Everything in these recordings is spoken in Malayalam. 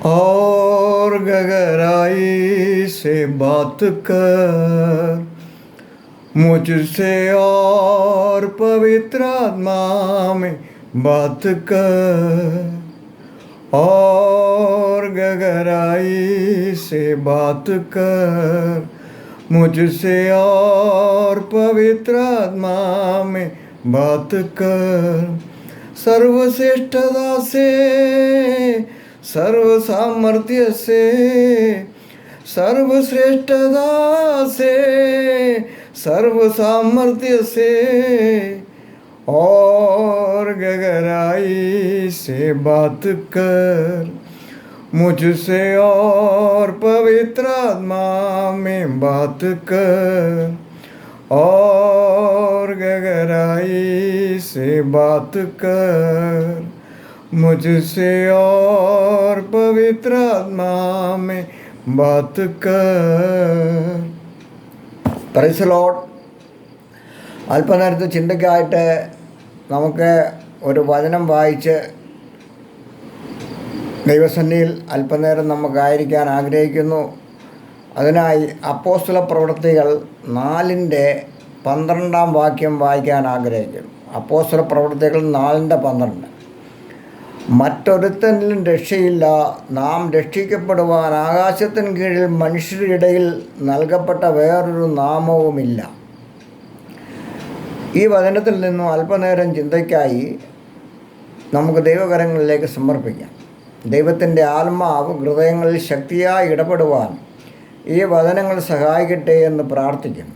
और गहराई से बात कर मुझसे, और पवित्र आत्मा में बात कर, और गहराई से बात कर मुझसे, और पवित्र आत्मा में बात कर। सर्वश्रेष्ठता से, सर्व सामर्थ्य से, सर्वश्रेष्ठता से, सर्व सामर्थ्य से, और गहराई से बात कर मुझसे, और पवित्र आत्मा में बात कर, और गहराई से बात कर मुझसे, और पवित्र आत्मा में बात कर. Praise the lord. അല്പനേരത്തെ ചിന്തയ്ക്കായിട്ട് നമുക്ക് ഒരു വചനം വായിച്ച് ദൈവസന്നിധിയിൽ അല്പനേരം നമുക്കായിരിക്കാൻ ആഗ്രഹിക്കുന്നു. അതിനായി അപ്പോസ്തല പ്രവൃത്തികൾ 4:12 വാക്യം വായിക്കാൻ ആഗ്രഹിക്കുന്നു. അപ്പോസ്തല പ്രവൃത്തികൾ 4:12. മറ്റൊരുത്തനിലും രക്ഷയില്ല, നാം രക്ഷിക്കപ്പെടുവാൻ ആകാശത്തിന് കീഴിൽ മനുഷ്യരുടെ ഇടയിൽ നൽകപ്പെട്ട വേറൊരു നാമവുമില്ല. ഈ വചനത്തിൽ നിന്നും അല്പനേരം ചിന്തയ്ക്കായി നമുക്ക് ദൈവകരങ്ങളിലേക്ക് സമർപ്പിക്കാം. ദൈവത്തിൻ്റെ ആത്മാവ് ഹൃദയങ്ങളിൽ ശക്തിയായി ഇടപെടുവാൻ ഈ വചനങ്ങൾ സഹായിക്കട്ടെ എന്ന് പ്രാർത്ഥിക്കുന്നു.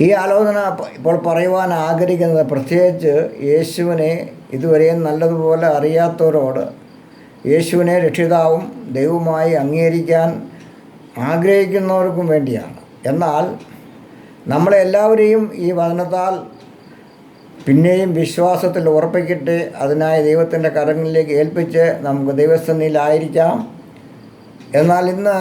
ഈ ആലോചന ഇപ്പോൾ പറയുവാൻ ആഗ്രഹിക്കുന്നത് പ്രത്യേകിച്ച് യേശുവിനെ ഇതുവരെയും നല്ലതുപോലെ അറിയാത്തവരോട് യേശുവിനെ രക്ഷിതാവും ദൈവവുമായി അംഗീകരിക്കാൻ ആഗ്രഹിക്കുന്നവർക്കും വേണ്ടിയാണ്. എന്നാൽ നമ്മളെല്ലാവരെയും ഈ വചനത്താൽ പിന്നെയും വിശ്വാസത്തിൽ ഉറപ്പിക്കട്ടെ. അതിനായി ദൈവത്തിൻ്റെ കരങ്ങളിലേക്ക് ഏൽപ്പിച്ച് നമുക്ക് ദൈവസന്നിധിയിലായിരിക്കാം. എന്നാൽ ഇന്ന്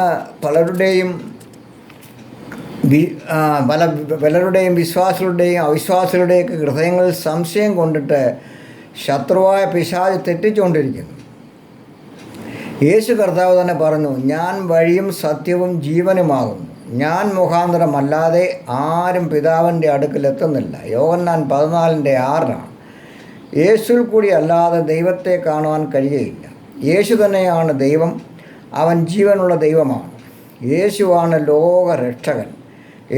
പലരുടെയും വിശ്വാസികളുടെയും അവിശ്വാസികളുടെയൊക്കെ ഹൃദയങ്ങളിൽ സംശയം കൊണ്ടിട്ട് ശത്രുവായ പിശാച് തെറ്റിച്ചുകൊണ്ടിരിക്കുന്നു. യേശു കർത്താവ് തന്നെ പറഞ്ഞു, ഞാൻ വഴിയും സത്യവും ജീവനുമാകുന്നു, ഞാൻ മുഖാന്തരമല്ലാതെ ആരും പിതാവിൻ്റെ അടുക്കൽ എത്തുന്നില്ല. യോഹന്നാൻ 14:6. യേശുവിൽ കൂടി അല്ലാതെ ദൈവത്തെ കാണുവാൻ കഴിയുകയില്ല. യേശു തന്നെയാണ് ദൈവം, അവൻ ജീവനുള്ള ദൈവമാണ്. യേശുവാണ് ലോകരക്ഷകൻ.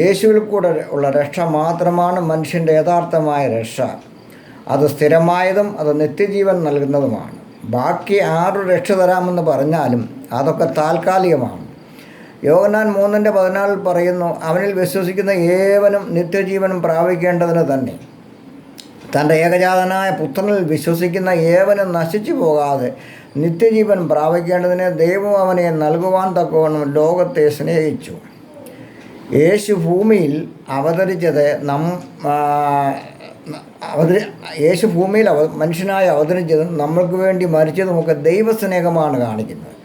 യേശുവിൽ കൂടെ ഉള്ള രക്ഷ മാത്രമാണ് മനുഷ്യൻ്റെ യഥാർത്ഥമായ രക്ഷ. അത് സ്ഥിരമായതും അത് നിത്യജീവൻ നൽകുന്നതുമാണ്. ബാക്കി 6 രക്ഷ തരാമെന്ന് പറഞ്ഞാലും അതൊക്കെ താൽക്കാലികമാണ്. യോഹന്നാൻ 3:14 പറയുന്നു, അവനിൽ വിശ്വസിക്കുന്ന ഏവനും നിത്യജീവനും പ്രാപിക്കേണ്ടതിന് തന്നെ. തൻ്റെ ഏകജാതനായ പുത്രനിൽ വിശ്വസിക്കുന്ന ഏവനും നശിച്ചു പോകാതെ നിത്യജീവൻ പ്രാപിക്കേണ്ടതിന് ദൈവം അവനെ നൽകുവാൻ തക്കവണ്ണം ലോകത്തെ സ്നേഹിച്ചു. യേശു ഭൂമിയിൽ അവതരിച്ചത് മനുഷ്യനായി അവതരിച്ചതും നമ്മൾക്ക് വേണ്ടി മരിച്ചതുമൊക്കെ ദൈവസ്നേഹമാണ് കാണിക്കുന്നത്.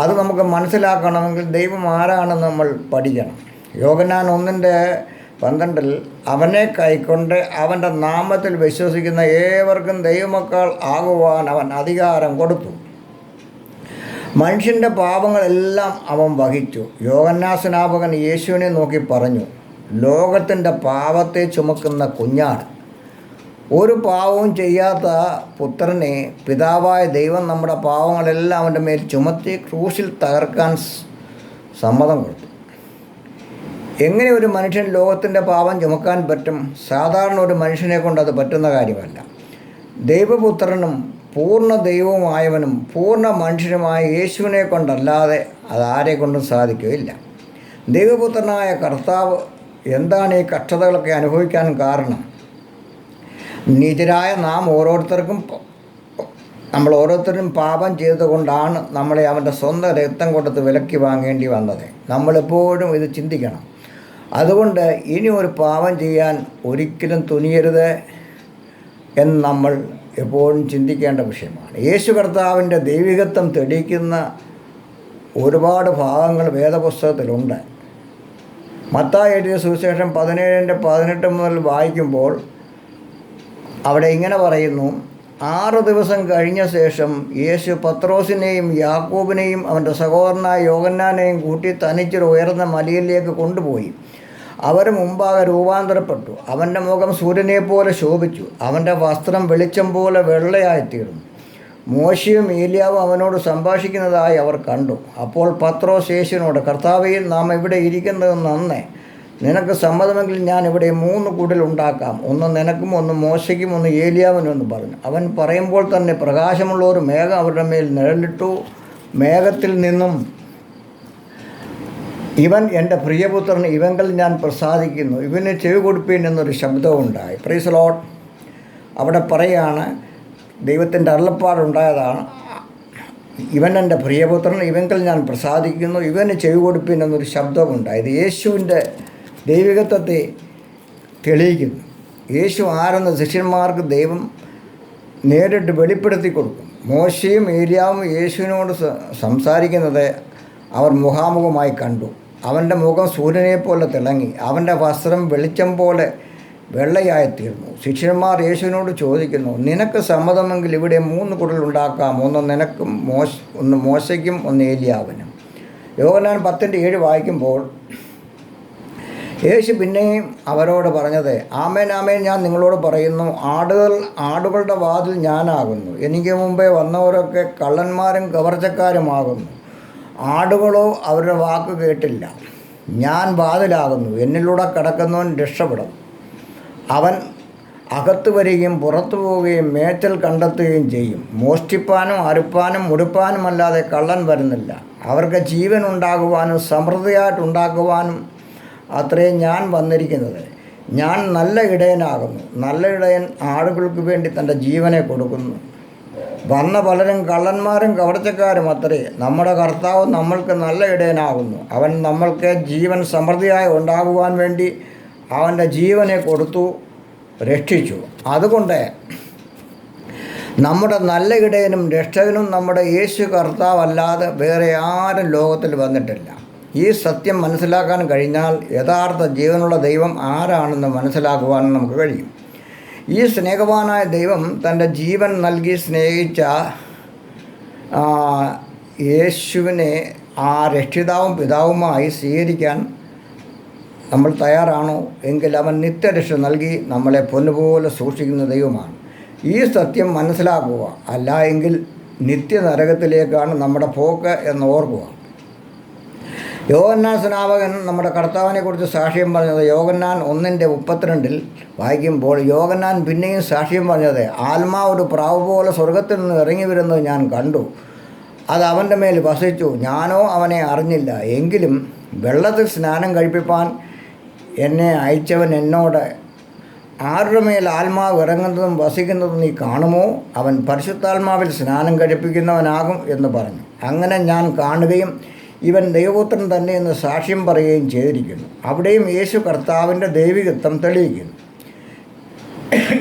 അത് നമുക്ക് മനസ്സിലാക്കണമെങ്കിൽ ദൈവം ആരാണെന്ന് നമ്മൾ പഠിക്കണം. യോഹന്നാൻ 1:12 അവനെ കൈക്കൊണ്ട് അവൻ്റെ നാമത്തിൽ വിശ്വസിക്കുന്ന ഏവർക്കും ദൈവമക്കൾ ആകുവാൻ അവൻ അധികാരം കൊടുത്തു. മനുഷ്യൻ്റെ പാപങ്ങളെല്ലാം അവൻ വഹിച്ചു. യോഹന്നാൻ യേശുവിനെ നോക്കി പറഞ്ഞു, ലോകത്തിൻ്റെ പാപത്തെ ചുമക്കുന്ന കുഞ്ഞാട്. ഒരു പാവവും ചെയ്യാത്ത പുത്രനെ പിതാവായ ദൈവം നമ്മുടെ പാവങ്ങളെല്ലാം അവൻ്റെ മേൽ ചുമത്തി ക്രൂശിൽ തകർക്കാൻ സമ്മതം കൊടുത്തു. എങ്ങനെ ഒരു മനുഷ്യൻ ലോകത്തിൻ്റെ പാപം ചുമക്കാൻ പറ്റും? സാധാരണ ഒരു മനുഷ്യനെ കൊണ്ട് അത് പറ്റുന്ന കാര്യമല്ല. ദൈവപുത്രനും പൂർണ്ണ ദൈവവുമായവനും പൂർണ്ണ മനുഷ്യനുമായ യേശുവിനെ കൊണ്ടല്ലാതെ അതാരെ കൊണ്ടും സാധിക്കുകയില്ല. ദൈവപുത്രനായ കർത്താവ് എന്താണ് ഈ കഷ്ടതകളൊക്കെ അനുഭവിക്കാൻ കാരണം? നീചരായ നമ്മൾ ഓരോരുത്തരും പാപം ചെയ്തുകൊണ്ടാണ് നമ്മളെ അവൻ്റെ സ്വന്തം രക്തം കൊടുത്ത് വിലക്കി വാങ്ങേണ്ടി വന്നത്. നമ്മളെപ്പോഴും ഇത് ചിന്തിക്കണം. അതുകൊണ്ട് ഇനി ഒരു പാപം ചെയ്യാൻ ഒരിക്കലും തുനിയരുത് എന്ന് നമ്മൾ എപ്പോഴും ചിന്തിക്കേണ്ട വിഷയമാണ്. യേശു കർത്താവിൻ്റെ ദൈവികത്വം തെളിയിക്കുന്ന ഒരുപാട് ഭാഗങ്ങൾ വേദപുസ്തകത്തിലുണ്ട്. മത്തായി എഴുതിയ സുവിശേഷം 17:18 മുതൽ വായിക്കുമ്പോൾ അവിടെ ഇങ്ങനെ പറയുന്നു, 6 ദിവസം കഴിഞ്ഞ ശേഷം യേശു പത്രോസിനെയും യാക്കോബിനെയും അവൻ്റെ സഹോദരനായ യോഹന്നാനെയും കൂട്ടി തനിച്ചൊരു ഉയർന്ന മലയിലേക്ക് കൊണ്ടുപോയി. അവർ മുമ്പാകെ രൂപാന്തരപ്പെട്ടു. അവൻ്റെ മുഖം സൂര്യനെപ്പോലെ ശോഭിച്ചു. അവൻ്റെ വസ്ത്രം വെളിച്ചം പോലെ വെള്ളയായിത്തീർന്നു. മോശയും ഏലിയാവും അവനോട് സംഭാഷിക്കുന്നതായി അവർ കണ്ടു. അപ്പോൾ പത്രോസ് യേശുവിനോട്, കർത്താവേ, നാം ഇവിടെ ഇരിക്കുന്നത് നന്നേ. നിനക്ക് സമ്മതമെങ്കിൽ ഞാൻ ഇവിടെ 3 കുടിൽ ഉണ്ടാക്കാം. ഒന്ന് നിനക്കും, ഒന്ന് മോശയ്ക്കും, ഒന്ന് ഏലിയാവിനും എന്ന് പറഞ്ഞു. അവൻ പറയുമ്പോൾ തന്നെ പ്രകാശമുള്ള ഒരു മേഘം അവരുടെ മേൽ നിഴലിട്ടു. മേഘത്തിൽ നിന്നും, ഇവൻ എൻ്റെ പ്രിയപുത്രൻ, ഇവങ്കിൽ ഞാൻ പ്രസാദിക്കുന്നു, ഇവന് ചെവി കൊടുപ്പീൻ എന്നൊരു ശബ്ദമുണ്ടായി. Praise Lord. അവിടെ പറയുകയാണ്, ദൈവത്തിൻ്റെ അരുളപ്പാടുണ്ടായതാണ്. ഇവൻ എൻ്റെ പ്രിയപുത്രൻ, ഇവങ്കിൽ ഞാൻ പ്രസാദിക്കുന്നു, ഇവന് ചെവി കൊടുപ്പീൻ എന്നൊരു ശബ്ദമുണ്ടായി. ഇത് യേശുവിൻ്റെ ദൈവികത്വത്തെ തെളിയിക്കുന്നു. യേശു ആരെന്ന് ശിഷ്യന്മാർക്ക് ദൈവം നേരിട്ട് വെളിപ്പെടുത്തി കൊടുക്കും. മോശയും ഏലിയാവും യേശുവിനോട് സംസാരിക്കുന്നത് അവർ മുഖാമുഖമായി കണ്ടു. അവൻ്റെ മുഖം സൂര്യനെപ്പോലെ തിളങ്ങി. അവൻ്റെ വസ്ത്രം വെളിച്ചം പോലെ വെള്ളയായിത്തീർന്നു. ശിഷ്യന്മാർ യേശുവിനോട് ചോദിക്കുന്നു, നിനക്ക് സമ്മതമെങ്കിൽ ഇവിടെ 3 കുടിൽ ഉണ്ടാക്കാം. ഒന്ന് നിനക്കും, ഒന്ന് മോശയ്ക്കും, ഒന്ന് ഏലിയാവിനും. യോഹന്നാൻ 10:7 വായിക്കുമ്പോൾ യേശു പിന്നെയും അവരോട് പറഞ്ഞത്, ആമേൻ ആമേൻ, ഞാൻ നിങ്ങളോട് പറയുന്നു, ആടുകളുടെ വാതിൽ ഞാനാകുന്നു. എനിക്ക് മുമ്പേ വന്നവരൊക്കെ കള്ളന്മാരും കവർച്ചക്കാരുമാകുന്നു. ആടുകളോ അവരുടെ വാക്ക് കേട്ടില്ല. ഞാൻ വാതിലാകുന്നു. എന്നിലൂടെ കടക്കുന്നവൻ രക്ഷപ്പെടും. അവൻ അകത്ത് വരികയും പുറത്തു പോവുകയും മേച്ചൽ കണ്ടെത്തുകയും ചെയ്യും. മോഷ്ടിപ്പാനും അറുപ്പാനും മുടുപ്പാനും അല്ലാതെ കള്ളൻ വരുന്നില്ല. അവർക്ക് ജീവൻ ഉണ്ടാകുവാനും സമൃദ്ധിയായിട്ടുണ്ടാക്കുവാനും അത്രയും ഞാൻ വന്നിരിക്കുന്നത്. ഞാൻ നല്ല ഇടയനാകുന്നു. നല്ല ഇടയൻ ആടുകൾക്ക് വേണ്ടി തൻ്റെ ജീവനെ കൊടുക്കുന്നു. വന്ന പലരും കള്ളന്മാരും കവർച്ചക്കാരും അത്രേ. നമ്മുടെ കർത്താവ് നമ്മൾക്ക് നല്ല ഇടയനാകുന്നു. അവൻ നമ്മൾക്ക് ജീവൻ സമൃദ്ധിയായി ഉണ്ടാകുവാൻ വേണ്ടി അവൻ്റെ ജീവനെ കൊടുത്തു, രക്ഷിച്ചു. അതുകൊണ്ട് നമ്മുടെ നല്ല ഇടയനും രക്ഷകനും നമ്മുടെ യേശു കർത്താവല്ലാതെ വേറെ ആരും ലോകത്തിൽ വന്നിട്ടില്ല. ഈ സത്യം മനസ്സിലാക്കാൻ കഴിഞ്ഞാൽ യഥാർത്ഥ ജീവനുള്ള ദൈവം ആരാണെന്ന് മനസ്സിലാക്കുവാൻ നമുക്ക് കഴിയും. ഈ സ്നേഹവാനായ ദൈവം തൻ്റെ ജീവൻ നൽകി സ്നേഹിച്ച യേശുവിനെ ആ രക്ഷിതാവും പിതാവുമായി സ്വീകരിക്കാൻ നമ്മൾ തയ്യാറാണോ എങ്കിൽ അവൻ നിത്യരക്ഷ നൽകി നമ്മളെ പൊന്നുപോലെ സൂക്ഷിക്കുന്ന ദൈവമാണ്. ഈ സത്യം മനസ്സിലാക്കുക. അല്ല എങ്കിൽ നിത്യനരകത്തിലേക്കാണ് നമ്മുടെ പോക്ക് എന്ന് ഓർക്കുക. യോഹന്നാൻ സ്നാപകൻ നമ്മുടെ കർത്താവിനെക്കുറിച്ച് സാക്ഷ്യം പറഞ്ഞത് യോഹന്നാൻ 1:32 വായിക്കുമ്പോൾ, യോഹന്നാൻ പിന്നെയും സാക്ഷ്യം പറഞ്ഞത്, ആത്മാവ് ഒരു പ്രാവ് പോലെ സ്വർഗത്തിൽ നിന്ന് ഇറങ്ങി വരുന്നത് ഞാൻ കണ്ടു. അത് അവൻ്റെ മേൽ വസിച്ചു. ഞാനോ അവനെ അറിഞ്ഞില്ല. എങ്കിലും വെള്ളത്തിൽ സ്നാനം കഴിപ്പിപ്പാൻ എന്നെ അയച്ചവൻ എന്നോട്, ആരുടെ മേൽ ആത്മാവ് ഇറങ്ങുന്നതും വസിക്കുന്നതും നീ കാണുമോ? അവൻ പരിശുദ്ധാത്മാവിൽ സ്നാനം കഴിപ്പിക്കുന്നവനാകും എന്ന് പറഞ്ഞു. അങ്ങനെ ഞാൻ കാണുകയും ഇവൻ ദൈവപുത്രൻ തന്നെ എന്ന് സാക്ഷ്യം പറയുകയും ചെയ്തിരിക്കുന്നു. അവിടെയും യേശു കർത്താവിൻ്റെ ദൈവികത്വം തെളിയിക്കുന്നു.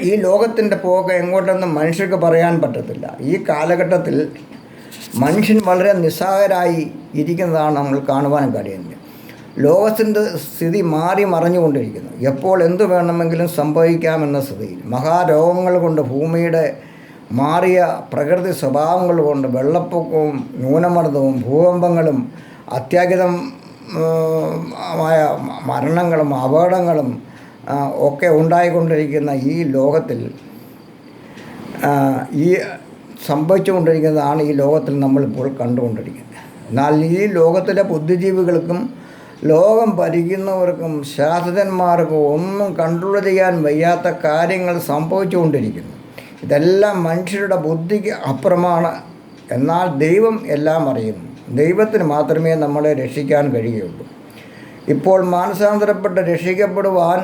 ഈ ലോകത്തിൻ്റെ പോക്ക് എങ്ങോട്ടെന്നും മനുഷ്യർക്ക് പറയാൻ പറ്റത്തില്ല. ഈ കാലഘട്ടത്തിൽ മനുഷ്യൻ വളരെ നിസ്സഹായരായി ഇരിക്കുന്നതാണ് നമ്മൾ കാണുവാൻ കഴിയുന്നത്. ലോകത്തിൻ്റെ സ്ഥിതി മാറി മറിഞ്ഞുകൊണ്ടിരിക്കുന്നു. എപ്പോൾ എന്തു വേണമെങ്കിലും സംഭവിക്കാമെന്ന സ്ഥിതിയിൽ മഹാരോഗങ്ങൾ കൊണ്ട്, ഭൂമിയുടെ മാറിയ പ്രകൃതി സ്വഭാവങ്ങൾ കൊണ്ട്, വെള്ളപ്പൊക്കവും ന്യൂനമർദ്ദവും ഭൂകമ്പങ്ങളും അത്യാഹിതമായ മരണങ്ങളും അപകടങ്ങളും ഒക്കെ ഉണ്ടായിക്കൊണ്ടിരിക്കുന്ന ഈ ലോകത്തിൽ ഈ സംഭവിച്ചുകൊണ്ടിരിക്കുന്നതാണ് ഈ ലോകത്തിൽ നമ്മളിപ്പോൾ കണ്ടുകൊണ്ടിരിക്കുന്നത്. എന്നാൽ ഈ ലോകത്തിലെ ബുദ്ധിജീവികൾക്കും ലോകം ഭരിക്കുന്നവർക്കും ശാസ്ത്രജ്ഞന്മാർക്കും ഒന്നും കൺട്രോൾ ചെയ്യാൻ വയ്യാത്ത കാര്യങ്ങൾ സംഭവിച്ചുകൊണ്ടിരിക്കുന്നു. ഇതെല്ലാം മനുഷ്യരുടെ ബുദ്ധിക്ക് അപ്പുറമാണ്. എന്നാൽ ദൈവം എല്ലാം അറിയുന്നു. ദൈവത്തിന് മാത്രമേ നമ്മളെ രക്ഷിക്കാൻ കഴിയുകയുള്ളൂ. ഇപ്പോൾ മാനസാന്തരപ്പെട്ട് രക്ഷിക്കപ്പെടുവാൻ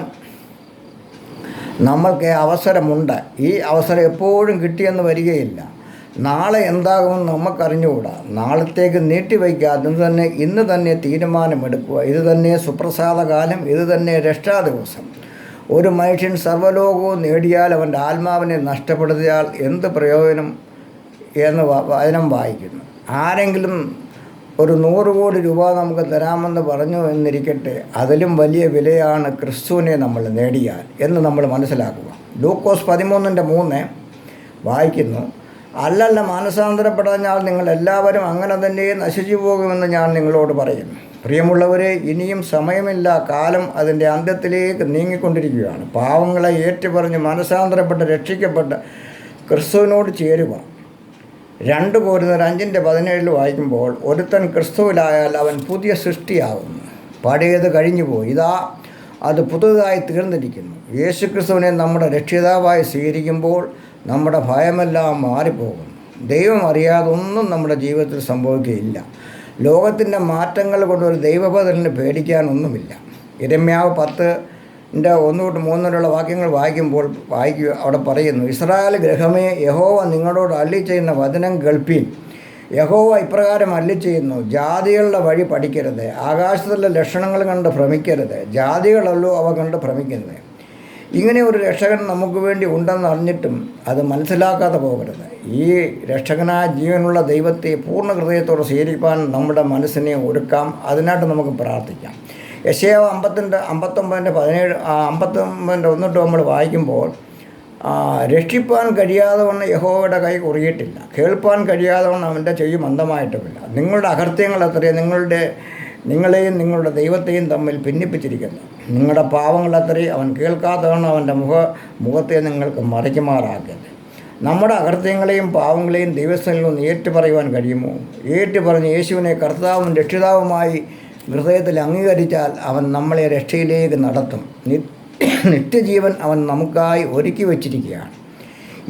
നമ്മൾക്ക് അവസരമുണ്ട്. ഈ അവസരം എപ്പോഴും കിട്ടിയെന്ന് വരികയില്ല. നാളെ എന്താകുമെന്ന് നമുക്കറിഞ്ഞുകൂടാ. നാളത്തേക്ക് നീട്ടിവയ്ക്കാതെ ഇന്ന് തന്നെ തീരുമാനമെടുക്കുക. ഇത് തന്നെ സുപ്രസാദകാലം, ഇത് തന്നെ രക്ഷാദിവസം. ഒരു മനുഷ്യൻ സർവ്വലോകവും നേടിയാൽ അവൻ്റെ ആത്മാവിനെ നഷ്ടപ്പെടുത്തിയാൽ എന്ത് പ്രയോജനം എന്ന് വചനം വായിക്കുന്നു. ആരെങ്കിലും ഒരു 100 കോടി രൂപ നമുക്ക് തരാമെന്ന് പറഞ്ഞു എന്നിരിക്കട്ടെ, അതിലും വലിയ വിലയാണ് ക്രിസ്തുവിനെ നമ്മൾ നേടിയാൽ എന്ന് നമ്മൾ മനസ്സിലാക്കുക. ലൂക്കോസ് 13:3 വായിക്കുന്നു. അല്ലല്ല, മാനസാന്തരപ്പെടാഞ്ഞാൽ നിങ്ങൾ എല്ലാവരും അങ്ങനെ തന്നെ നശിച്ചു പോകുമെന്ന് ഞാൻ നിങ്ങളോട് പറയുന്നു. പ്രിയമുള്ളവരെ, ഇനിയും സമയമില്ല, കാലം അതിൻ്റെ അന്ത്യത്തിലേക്ക് നീങ്ങിക്കൊണ്ടിരിക്കുകയാണ്. പാവങ്ങളെ ഏറ്റുപറഞ്ഞ് മാനസാന്തരപ്പെട്ട് രക്ഷിക്കപ്പെട്ട് ക്രിസ്തുവിനോട് ചേരുക. 2 കൊരിന്ത്യർ 5:17 വായിക്കുമ്പോൾ, ഒരുത്തൻ ക്രിസ്തുവിലായാൽ അവൻ പുതിയ സൃഷ്ടിയാകുന്നു, പഴയത് കഴിഞ്ഞുപോയി, ഇതാ അത് പുതുതായി തീർന്നിരിക്കുന്നു. യേശുക്രിസ്തുവിനെ നമ്മുടെ രക്ഷിതാവായി സ്വീകരിക്കുമ്പോൾ നമ്മുടെ ഭയമെല്ലാം മാറിപ്പോകുന്നു. ദൈവം അറിയാതെ ഒന്നും നമ്മുടെ ജീവിതത്തിൽ സംഭവിക്കുകയില്ല. ലോകത്തിൻ്റെ മാറ്റങ്ങൾ കൊണ്ട് ഒരു ദൈവബദലിന് പേടിക്കാനൊന്നുമില്ല. യിരെമ്യാവ് 10:1-3 വാക്യങ്ങൾ വായിക്കുമ്പോൾ അവിടെ പറയുന്നു, ഇസ്രായേൽ ഗൃഹമേ, യഹോവ നിങ്ങളോട് അരുളിച്ചെയ്യുന്ന വചനം കേൾപ്പീൻ. യഹോവ ഇപ്രകാരം അരുളിച്ചെയ്യുന്നു, ജാതികളുടെ വഴി പഠിക്കരുത്, ആകാശത്തിലെ ലക്ഷണങ്ങൾ കണ്ട് ഭ്രമിക്കരുത്, ജാതികളല്ലോ അവ കണ്ട് ഭ്രമിക്കുന്നത്. ഇങ്ങനെ ഒരു രക്ഷകൻ നമുക്ക് വേണ്ടി ഉണ്ടെന്ന് അറിഞ്ഞിട്ടും അത് മനസ്സിലാക്കാതെ പോകരുത്. ഈ രക്ഷകനായ ജീവനുള്ള ദൈവത്തെ പൂർണ്ണ ഹൃദയത്തോടെ സ്വീകരിക്കാൻ നമ്മുടെ മനസ്സിനെ ഒരുക്കാം. അതിനായിട്ട് നമുക്ക് പ്രാർത്ഥിക്കാം. യെശയ്യാവ് 59:1 നമ്മൾ വായിക്കുമ്പോൾ, രക്ഷിപ്പാൻ കഴിയാതെ വണ്ണം യഹോവയുടെ കൈ കുറിയിട്ടില്ല, കേൾപ്പാൻ കഴിയാതെ വണ്ണം അവൻ്റെ ചെവി മന്ദമായിട്ടുമില്ല. നിങ്ങളുടെ അകൃത്യങ്ങൾ എത്രയും നിങ്ങളെയും നിങ്ങളുടെ ദൈവത്തെയും തമ്മിൽ ഭിന്നിപ്പിച്ചിരിക്കുന്നു. നിങ്ങളുടെ പാവങ്ങൾ എത്രയും അവൻ കേൾക്കാത്തവണ്ണം അവൻ്റെ മുഖത്തെ നിങ്ങൾക്ക് മറയ്ക്കുമാറാക്കരുത്. നമ്മുടെ അകൃത്യങ്ങളെയും പാവങ്ങളെയും ദൈവസ്ഥനിൽ നിന്ന് ഏറ്റുപറയുവാൻ കഴിയുമോ? ഏറ്റുപറഞ്ഞ് യേശുവിനെ കർത്താവും രക്ഷിതാവുമായി ഹൃദയത്തിൽ അംഗീകരിച്ചാൽ അവൻ നമ്മളെ രക്ഷയിലേക്ക് നടത്തും. നിത്യജീവൻ അവൻ നമുക്കായി ഒരുക്കി വച്ചിരിക്കുകയാണ്.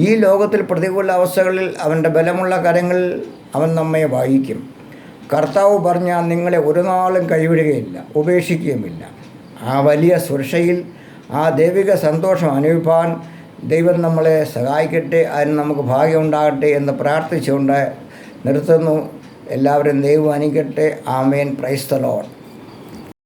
ഈ ലോകത്തിൽ പ്രതികൂല അവസ്ഥകളിൽ അവൻ്റെ ബലമുള്ള കരങ്ങളിൽ അവൻ നമ്മെ വഹിക്കും. കർത്താവ് പറഞ്ഞാൽ നിങ്ങളെ ഒരു നാളും കൈവിടുകയില്ല, ഉപേക്ഷിക്കുകയുമില്ല. ആ വലിയ സുരക്ഷയിൽ ആ ദൈവിക സന്തോഷം അനുഭവിപ്പാൻ ദൈവം നമ്മളെ സഹായിക്കട്ടെ. അതിന് നമുക്ക് ഭാഗ്യമുണ്ടാകട്ടെ എന്ന് പ്രാർത്ഥിച്ചുകൊണ്ട് നിർത്തുന്നു. എല്ലാവരും ദൈവം അനുഗ്രഹിക്കട്ടെ. ആമേൻ. Praise the Lord.